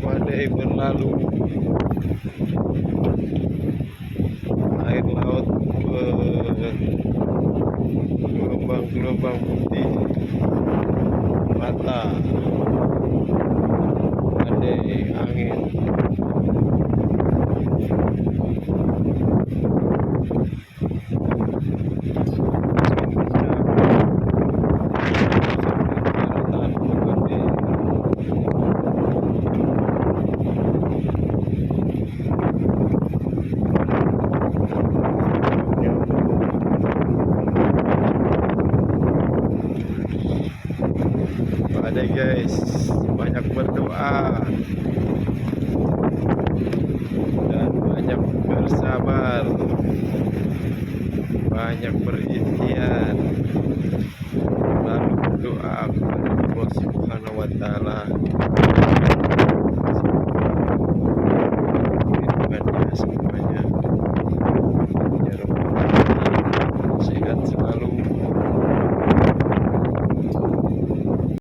badai berlalu, air laut gelombang-gelombang putih rata, badai angin. Badai guys, banyak berdoa dan banyak bersabar, banyak berikhtiar, lalu berdoa kepada Allah Subhanahu wa Ta'ala.